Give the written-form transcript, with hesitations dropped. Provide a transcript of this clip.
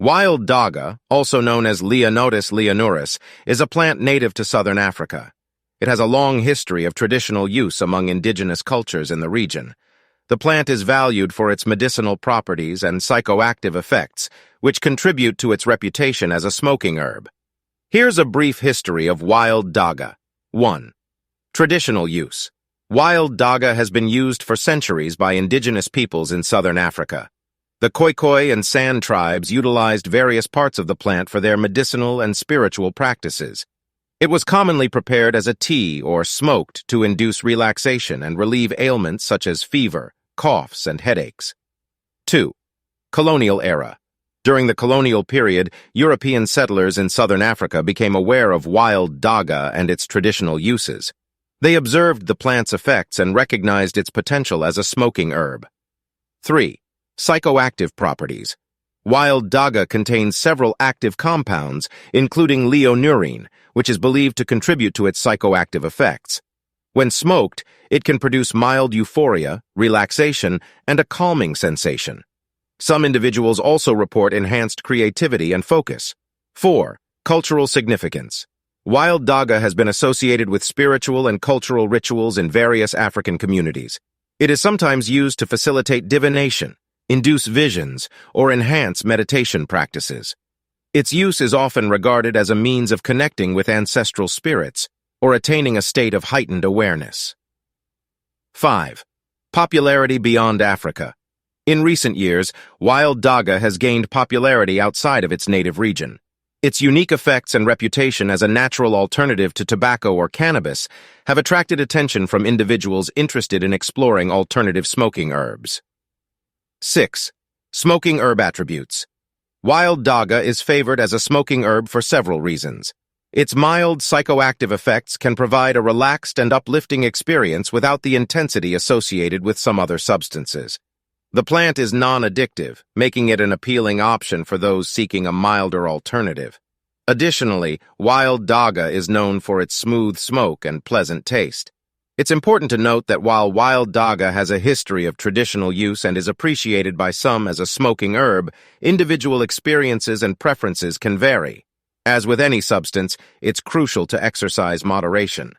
Wild Dagga, also known as Leonotis leonurus, is a plant native to southern Africa. It has a long history of traditional use among indigenous cultures in the region. The plant is valued for its medicinal properties and psychoactive effects, which contribute to its reputation as a smoking herb. Here's a brief history of wild Dagga. 1. Traditional use. Wild Dagga has been used for centuries by indigenous peoples in southern Africa. The Khoikhoi and San tribes utilized various parts of the plant for their medicinal and spiritual practices. It was commonly prepared as a tea or smoked to induce relaxation and relieve ailments such as fever, coughs, and headaches. 2. Colonial era. During the colonial period, European settlers in southern Africa became aware of wild Dagga and its traditional uses. They observed the plant's effects and recognized its potential as a smoking herb. 3. Psychoactive properties. Wild Dagga contains several active compounds, including leonurus, which is believed to contribute to its psychoactive effects. When smoked, it can produce mild euphoria, relaxation, and a calming sensation. Some individuals also report enhanced creativity and focus. 4. Cultural significance. Wild Dagga has been associated with spiritual and cultural rituals in various African communities. It is sometimes used to facilitate divination, induce visions, or enhance meditation practices. Its use is often regarded as a means of connecting with ancestral spirits or attaining a state of heightened awareness. 5. Popularity beyond Africa. In recent years, wild Dagga has gained popularity outside of its native region. Its unique effects and reputation as a natural alternative to tobacco or cannabis have attracted attention from individuals interested in exploring alternative smoking herbs. 6. Smoking herb attributes. Wild Dagga is favored as a smoking herb for several reasons. Its mild psychoactive effects can provide a relaxed and uplifting experience without the intensity associated with some other substances. The plant is non-addictive, making it an appealing option for those seeking a milder alternative. Additionally, wild Dagga is known for its smooth smoke and pleasant taste. It's important to note that while wild Dagga has a history of traditional use and is appreciated by some as a smoking herb, individual experiences and preferences can vary. As with any substance, it's crucial to exercise moderation.